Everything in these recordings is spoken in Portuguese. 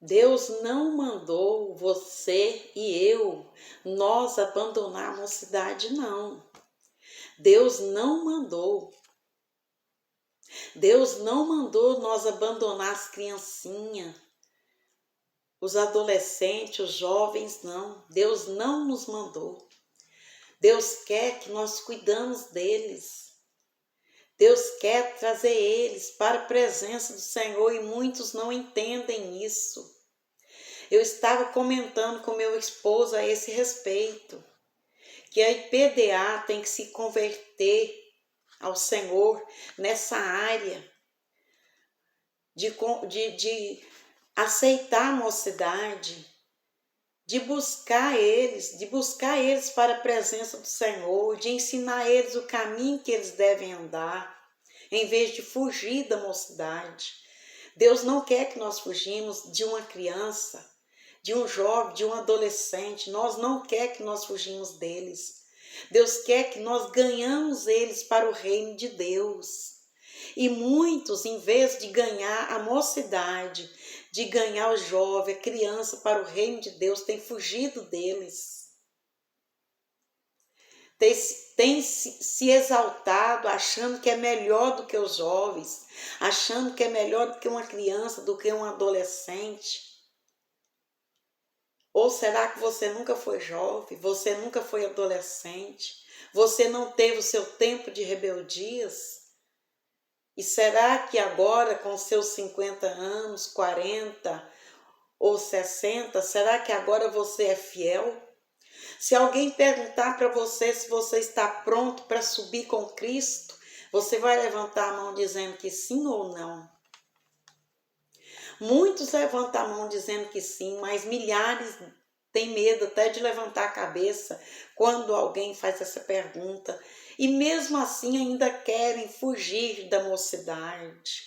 Deus não mandou você e nós abandonar a mocidade, não. Deus não mandou. Deus não mandou nós abandonar as criancinhas, os adolescentes, os jovens, não. Deus não nos mandou. Deus quer que nós cuidamos deles. Deus quer trazer eles para a presença do Senhor e muitos não entendem isso. Eu estava comentando com meu esposo a esse respeito, que a IPDA tem que se converter ao Senhor nessa área de aceitar a mocidade, de buscar eles para a presença do Senhor, de ensinar eles o caminho que eles devem andar, em vez de fugir da mocidade. Deus não quer que nós fugimos de uma criança, de um jovem, de um adolescente. Nós não quer que nós fugimos deles. Deus quer que nós ganhamos eles para o reino de Deus. E muitos, em vez de ganhar a mocidade, de ganhar o jovem, a criança para o reino de Deus, têm fugido deles. Tem se exaltado, achando que é melhor do que os jovens, achando que é melhor do que uma criança, do que um adolescente. Ou será que você nunca foi jovem, você nunca foi adolescente, você não teve o seu tempo de rebeldias? E será que agora, com seus 50 anos, 40 ou 60, será que agora você é fiel? Se alguém perguntar para você se você está pronto para subir com Cristo, você vai levantar a mão dizendo que sim ou não? Muitos levantam a mão dizendo que sim, mas milhares têm medo até de levantar a cabeça quando alguém faz essa pergunta. E mesmo assim ainda querem fugir da mocidade.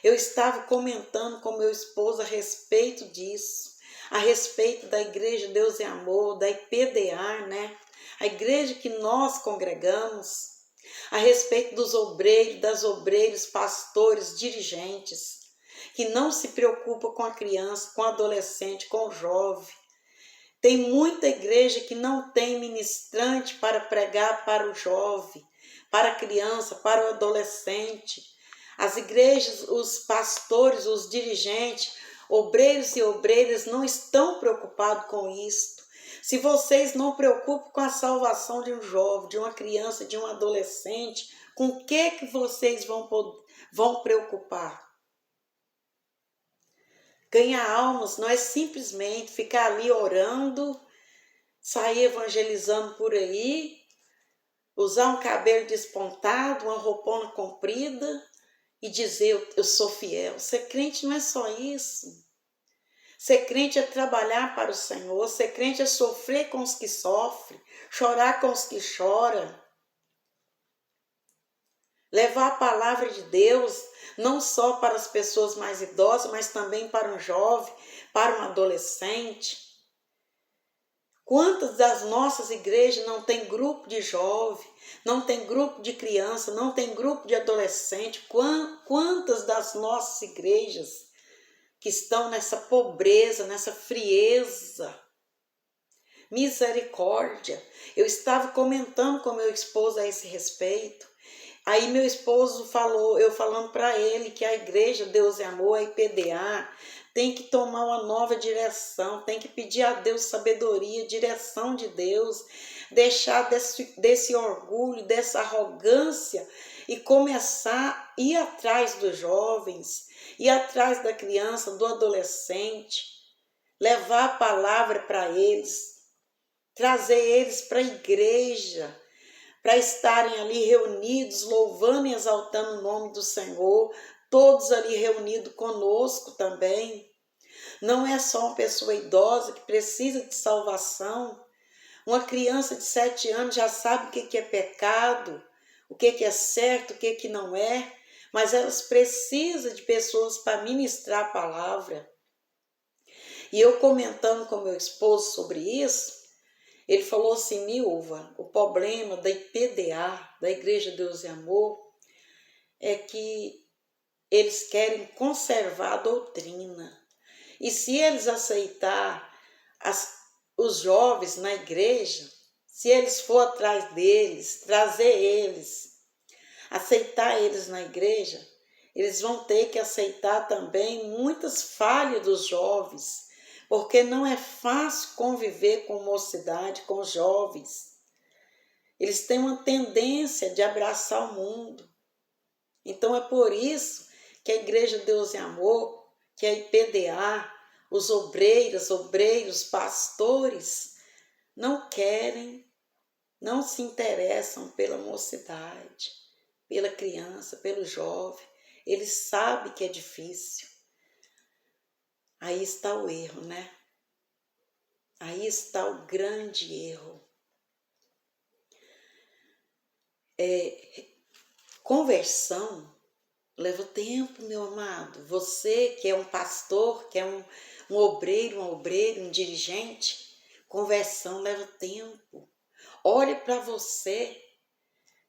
Eu estava comentando com meu esposo a respeito disso, a respeito da Igreja Deus e Amor, da IPDA, né? A igreja que nós congregamos, a respeito dos obreiros, das obreiras, pastores, dirigentes, que não se preocupam com a criança, com o adolescente, com o jovem. Tem muita igreja que não tem ministrante para pregar para o jovem, para a criança, para o adolescente. As igrejas, os pastores, os dirigentes, obreiros e obreiras não estão preocupados com isto. Se vocês não preocupam com a salvação de um jovem, de uma criança, de um adolescente, com o que vocês vão preocupar? Ganhar almas não é simplesmente ficar ali orando, sair evangelizando por aí, usar um cabelo despontado, uma roupona comprida e dizer eu sou fiel. Ser crente não é só isso. Ser crente é trabalhar para o Senhor. Ser crente é sofrer com os que sofrem, chorar com os que choram. Levar a palavra de Deus não só para as pessoas mais idosas, mas também para um jovem, para um adolescente. Quantas das nossas igrejas não tem grupo de jovem, não tem grupo de criança, não tem grupo de adolescente? Quantas das nossas igrejas que estão nessa pobreza, nessa frieza? Misericórdia! Eu estava comentando com meu esposo a esse respeito. Aí meu esposo falou, eu falando para ele que a Igreja Deus e Amor, a IPDA, tem que tomar uma nova direção, tem que pedir a Deus sabedoria, direção de Deus, deixar desse orgulho, dessa arrogância e começar a ir atrás dos jovens, ir atrás da criança, do adolescente, levar a palavra para eles, trazer eles para a igreja, para estarem ali reunidos, louvando e exaltando o nome do Senhor, todos ali reunidos conosco também. Não é só uma pessoa idosa que precisa de salvação. Uma criança de 7 anos já sabe o que é pecado, o que é certo, o que não é, mas elas precisam de pessoas para ministrar a palavra. E eu comentando com meu esposo sobre isso, ele falou assim, Milva, o problema da IPDA, da Igreja Deus e Amor, é que eles querem conservar a doutrina. E se eles aceitar os jovens na igreja, se eles for atrás deles, trazer eles, aceitar eles na igreja, eles vão ter que aceitar também muitas falhas dos jovens, porque não é fácil conviver com mocidade, com jovens. Eles têm uma tendência de abraçar o mundo. Então é por isso que a Igreja Deus e Amor, que a IPDA, os obreiros, pastores, não querem, não se interessam pela mocidade, pela criança, pelo jovem. Eles sabem que é difícil. Aí está o erro, né? Aí está o grande erro. Conversão leva tempo, meu amado. Você que é um pastor, que é um obreiro, um dirigente, conversão leva tempo. Olhe para você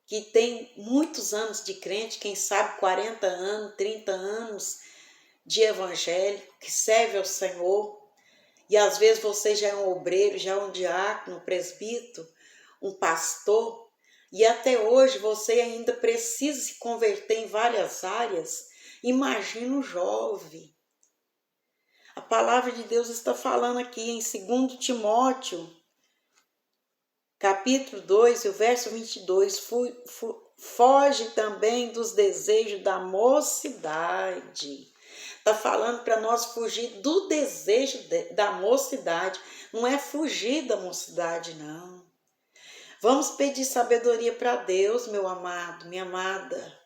que tem muitos anos de crente, quem sabe 40 anos, 30 anos de evangélico, que serve ao Senhor, e às vezes você já é um obreiro, já é um diácono, um presbítero, um pastor, e até hoje você ainda precisa se converter em várias áreas. Imagina um jovem. A palavra de Deus está falando aqui em 2 Timóteo, capítulo 2, o verso 22, foge também dos desejos da mocidade. Está falando para nós fugir do desejo da mocidade. Não é fugir da mocidade, não. Vamos pedir sabedoria para Deus, meu amado, minha amada.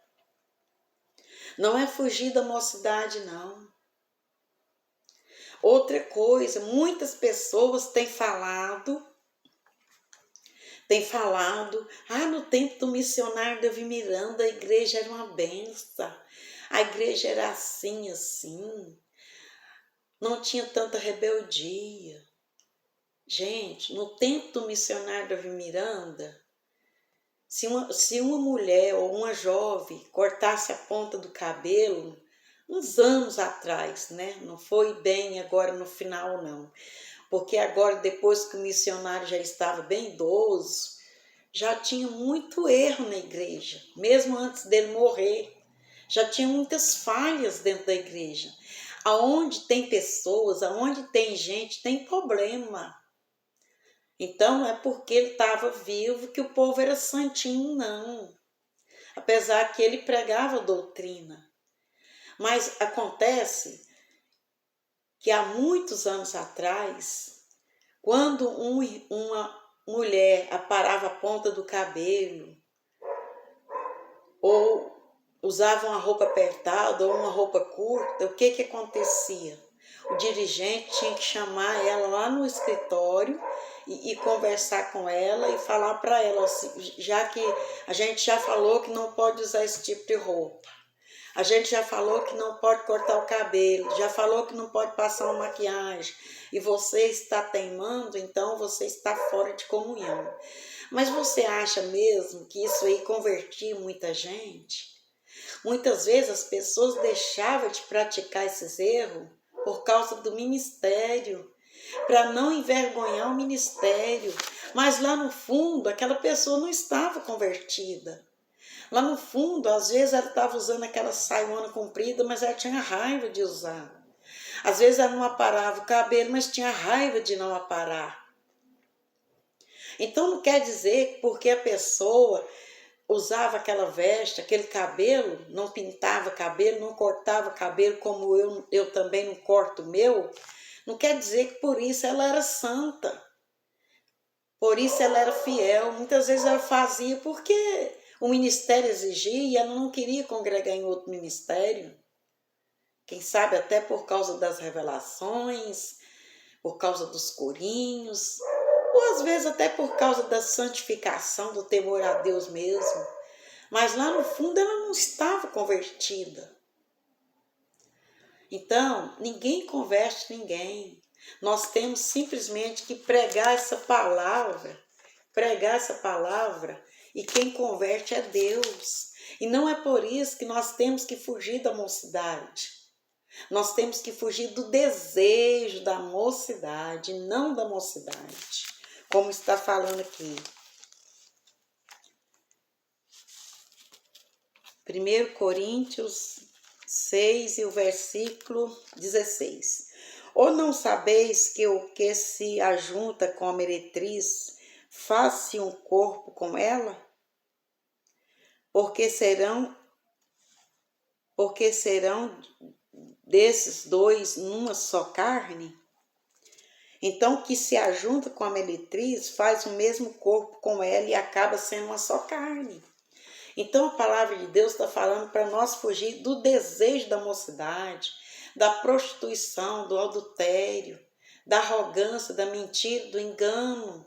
Não é fugir da mocidade, não. Outra coisa, muitas pessoas têm falado, no tempo do missionário Davi Miranda, a igreja era uma benção, a igreja era assim, não tinha tanta rebeldia. Gente, no tempo do missionário Davi Miranda, se uma mulher ou uma jovem cortasse a ponta do cabelo, uns anos atrás, né? Não foi bem agora no final, não. Porque agora, depois que o missionário já estava bem idoso, já tinha muito erro na igreja, mesmo antes dele morrer. Já tinha muitas falhas dentro da igreja. Aonde tem pessoas, aonde tem gente, tem problema. Então, não é porque ele estava vivo que o povo era santinho, não. Apesar que ele pregava doutrina. Mas acontece que há muitos anos atrás, quando uma mulher aparava a ponta do cabelo, ou usava uma roupa apertada ou uma roupa curta, o que acontecia? O dirigente tinha que chamar ela lá no escritório e conversar com ela e falar para ela, assim, já que a gente já falou que não pode usar esse tipo de roupa, a gente já falou que não pode cortar o cabelo, já falou que não pode passar uma maquiagem, e você está teimando, então você está fora de comunhão. Mas você acha mesmo que isso aí convertia muita gente? Muitas vezes as pessoas deixavam de praticar esses erros por causa do ministério, para não envergonhar o ministério. Mas lá no fundo, aquela pessoa não estava convertida. Lá no fundo, às vezes ela estava usando aquela saiona comprida, mas ela tinha raiva de usar. Às vezes ela não aparava o cabelo, mas tinha raiva de não aparar. Então não quer dizer que porque a pessoa usava aquela veste, aquele cabelo, não pintava cabelo, não cortava cabelo como eu também não corto o meu, não quer dizer que por isso ela era santa, por isso ela era fiel. Muitas vezes ela fazia porque o ministério exigia e ela não queria congregar em outro ministério. Quem sabe até por causa das revelações, por causa dos corinhos, ou às vezes até por causa da santificação, do temor a Deus mesmo. Mas lá no fundo ela não estava convertida. Então, ninguém converte ninguém. Nós temos simplesmente que pregar essa palavra, e quem converte é Deus. E não é por isso que nós temos que fugir da mocidade. Nós temos que fugir do desejo da mocidade, não da mocidade, como está falando aqui. 1 Coríntios 6 e o versículo 16. Ou não sabeis que o que se ajunta com a meretriz faz-se um corpo com ela? Porque serão desses dois numa só carne? Então, o que se ajunta com a meretriz faz o mesmo corpo com ela e acaba sendo uma só carne. Então, a palavra de Deus está falando para nós fugir do desejo da mocidade, da prostituição, do adultério, da arrogância, da mentira, do engano,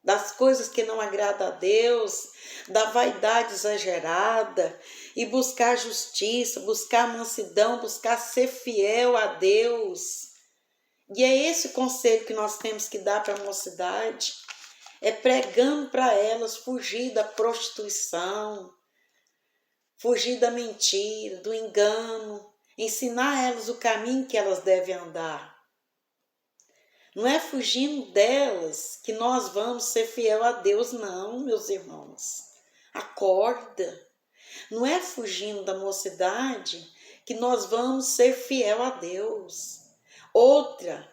das coisas que não agradam a Deus, da vaidade exagerada, e buscar justiça, buscar mansidão, buscar ser fiel a Deus. E é esse o conselho que nós temos que dar para a mocidade, é pregando para elas fugir da prostituição, fugir da mentira, do engano, ensinar elas o caminho que elas devem andar. Não é fugindo delas que nós vamos ser fiel a Deus, não, meus irmãos. Acorda. Não é fugindo da mocidade que nós vamos ser fiel a Deus. Outra,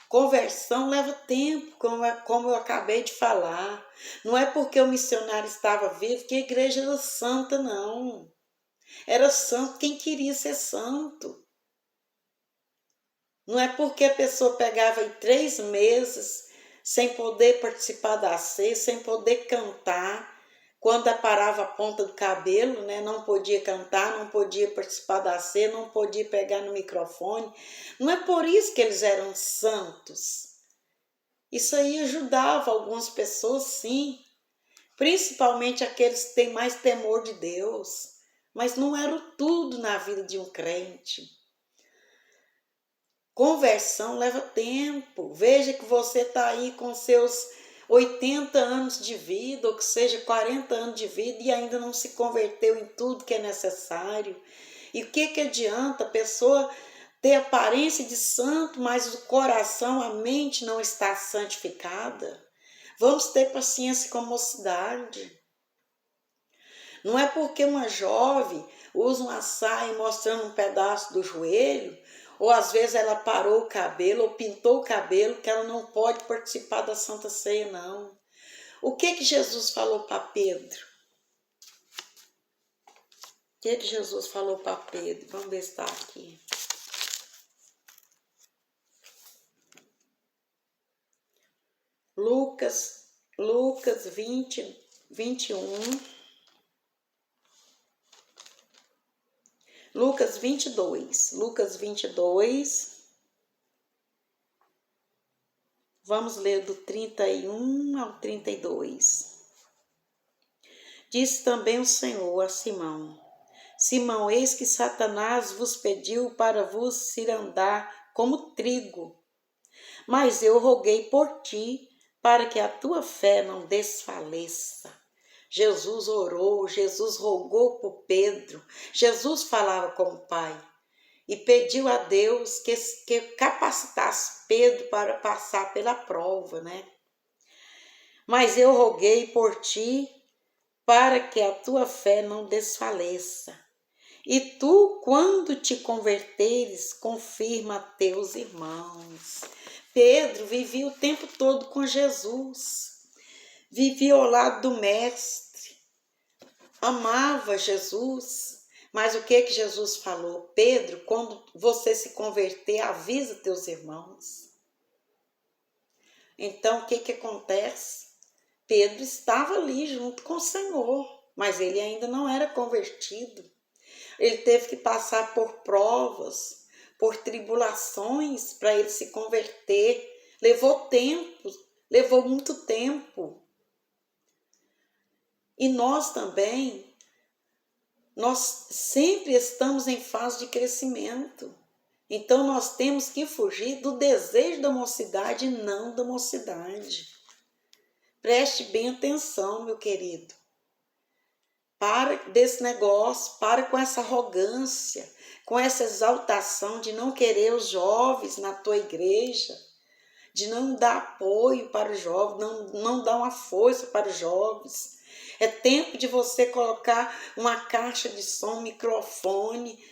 conversão leva tempo, como eu acabei de falar. Não é porque o missionário estava vivo que a igreja era santa, não. Era santo quem queria ser santo. Não é porque a pessoa pegava em 3 meses sem poder participar da ceia, sem poder cantar, quando aparava a ponta do cabelo, né? Não podia cantar, não podia participar da ceia, não podia pegar no microfone. Não é por isso que eles eram santos. Isso aí ajudava algumas pessoas, sim, principalmente aqueles que têm mais temor de Deus, mas não era tudo na vida de um crente. Conversão leva tempo. Veja que você está aí com seus 80 anos de vida, ou que seja 40 anos de vida, e ainda não se converteu em tudo que é necessário. E o que adianta a pessoa ter aparência de santo, mas o coração, a mente não está santificada? Vamos ter paciência com a mocidade. Não é porque uma jovem usa uma saia mostrando um pedaço do joelho, ou às vezes ela parou o cabelo ou pintou o cabelo, que ela não pode participar da Santa Ceia, não. O que Jesus falou para Pedro? O que Jesus falou para Pedro? Vamos ver se está aqui. Lucas 20, 21. Lucas 22. Vamos ler do 31 ao 32. Disse também o Senhor a Simão: Simão, eis que Satanás vos pediu para vos cirandar como trigo, mas eu roguei por ti, para que a tua fé não desfaleça. Jesus orou, Jesus rogou por Pedro, Jesus falava com o Pai e pediu a Deus que capacitasse Pedro para passar pela prova, né? Mas eu roguei por ti para que a tua fé não desfaleça. E tu, quando te converteres, confirma a teus irmãos. Pedro vivia o tempo todo com Jesus. Vivia ao lado do mestre, amava Jesus, mas o que Jesus falou? Pedro, quando você se converter, avisa teus irmãos. Então, o que acontece? Pedro estava ali junto com o Senhor, mas ele ainda não era convertido. Ele teve que passar por provas, por tribulações para ele se converter. Levou tempo, levou muito tempo. E nós também, nós sempre estamos em fase de crescimento. Então nós temos que fugir do desejo da mocidade e não da mocidade. Preste bem atenção, meu querido. Para desse negócio, para com essa arrogância, com essa exaltação de não querer os jovens na tua igreja, de não dar apoio para os jovens, não dar uma força para os jovens. É tempo de você colocar uma caixa de som, microfone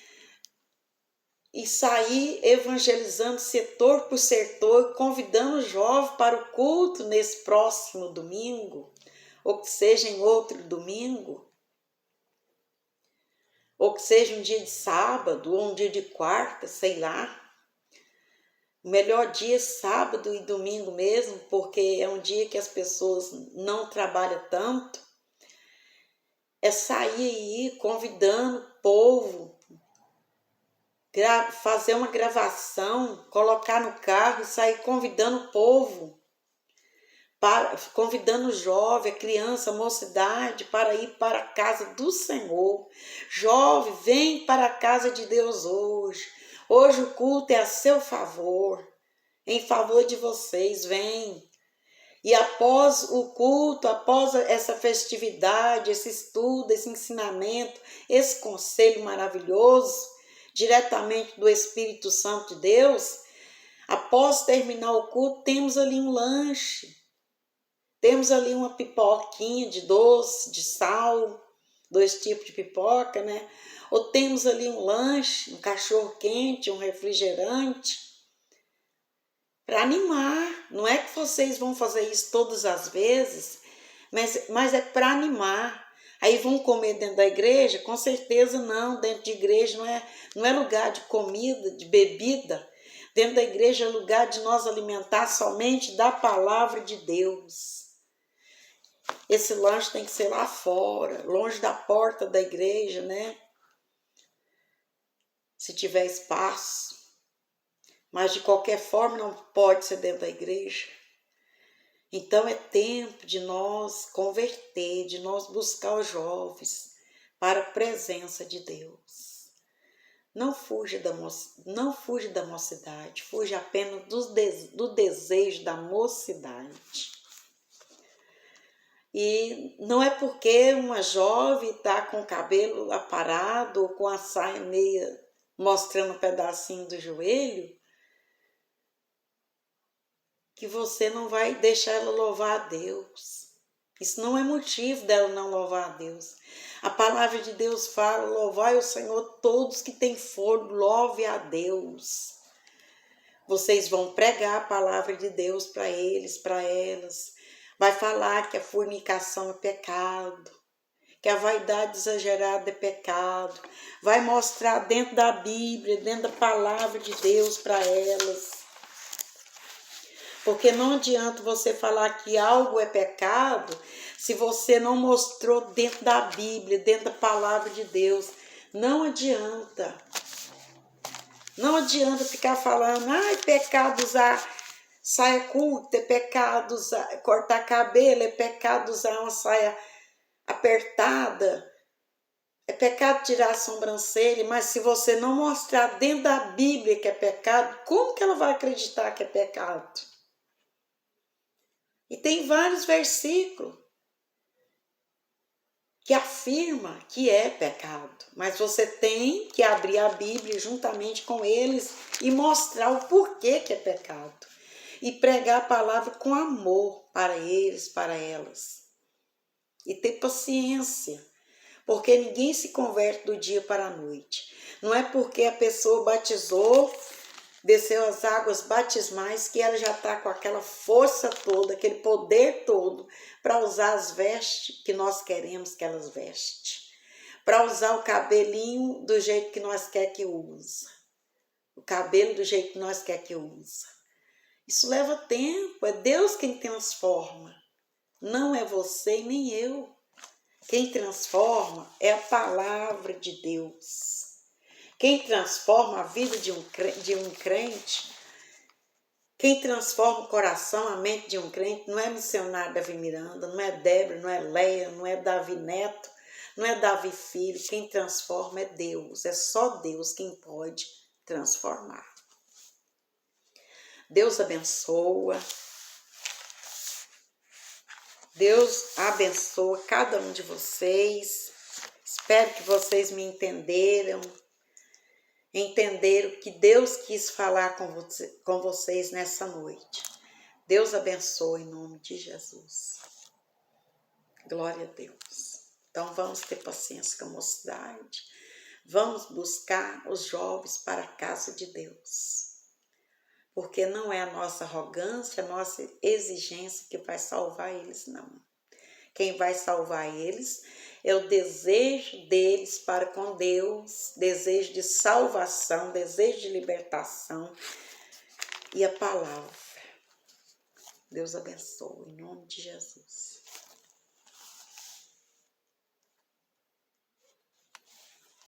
e sair evangelizando setor por setor, convidando os jovens para o culto nesse próximo domingo, ou que seja em outro domingo, ou que seja um dia de sábado, ou um dia de quarta, sei lá. O melhor dia é sábado e domingo mesmo, porque é um dia que as pessoas não trabalham tanto. É sair aí convidando o povo, fazer uma gravação, colocar no carro e sair convidando o povo, convidando o jovem, a criança, a mocidade para ir para a casa do Senhor. Jovem, vem para a casa de Deus hoje. Hoje o culto é a seu favor, em favor de vocês, vem. E após o culto, após essa festividade, esse estudo, esse ensinamento, esse conselho maravilhoso, diretamente do Espírito Santo de Deus, após terminar o culto, temos ali um lanche, temos ali uma pipoquinha de doce, de sal, 2 tipos de pipoca, né? Ou temos ali um lanche, um cachorro quente, um refrigerante, para animar. Não é que vocês vão fazer isso todas as vezes, mas é para animar. Aí vão comer dentro da igreja? Com certeza não. Dentro de igreja não é lugar de comida, de bebida. Dentro da igreja é lugar de nós alimentar somente da palavra de Deus. Esse lanche tem que ser lá fora, longe da porta da igreja, né? Se tiver espaço. Mas de qualquer forma não pode ser dentro da igreja. Então é tempo de nós converter, de nós buscar os jovens para a presença de Deus. Não fuja da mocidade, fuja apenas do desejo da mocidade. E não é porque uma jovem está com o cabelo aparado ou com a saia meia mostrando um pedacinho do joelho, que você não vai deixar ela louvar a Deus. Isso não é motivo dela não louvar a Deus. A palavra de Deus fala: louvai o Senhor todos que têm fôlego, louve a Deus. Vocês vão pregar a palavra de Deus para eles, para elas. Vai falar que a fornicação é pecado, que a vaidade exagerada é pecado. Vai mostrar dentro da Bíblia, dentro da palavra de Deus para elas. Porque não adianta você falar que algo é pecado se você não mostrou dentro da Bíblia, dentro da palavra de Deus. Não adianta. Não adianta ficar falando, é pecado usar saia curta, é pecado cortar cabelo, é pecado usar uma saia apertada, é pecado tirar a sobrancelha, mas se você não mostrar dentro da Bíblia que é pecado, como que ela vai acreditar que é pecado? E tem vários versículos que afirma que é pecado, mas você tem que abrir a Bíblia juntamente com eles e mostrar o porquê que é pecado. E pregar a palavra com amor para eles, para elas. E ter paciência, porque ninguém se converte do dia para a noite. Não é porque a pessoa batizou, desceu as águas batismais, que ela já está com aquela força toda, aquele poder todo, para usar as vestes que nós queremos que elas vestem. Para usar o cabelinho do jeito que nós quer que use. O cabelo do jeito que nós quer que use. Isso leva tempo, é Deus quem transforma. Não é você e nem eu. Quem transforma é a palavra de Deus. Quem transforma a vida de um crente, quem transforma o coração, a mente de um crente, não é missionário Davi Miranda, não é Débora, não é Leia, não é Davi Neto, não é Davi Filho. Quem transforma é Deus, é só Deus quem pode transformar. Deus abençoa. Deus abençoa cada um de vocês. Espero que vocês me entenderam que Deus quis falar com vocês nessa noite. Deus abençoe em nome de Jesus. Glória a Deus. Então vamos ter paciência com a mocidade. Vamos buscar os jovens para a casa de Deus. Porque não é a nossa arrogância, a nossa exigência que vai salvar eles, não. Quem vai salvar eles é o desejo deles para com Deus, desejo de salvação, desejo de libertação e a palavra. Deus abençoe, em nome de Jesus.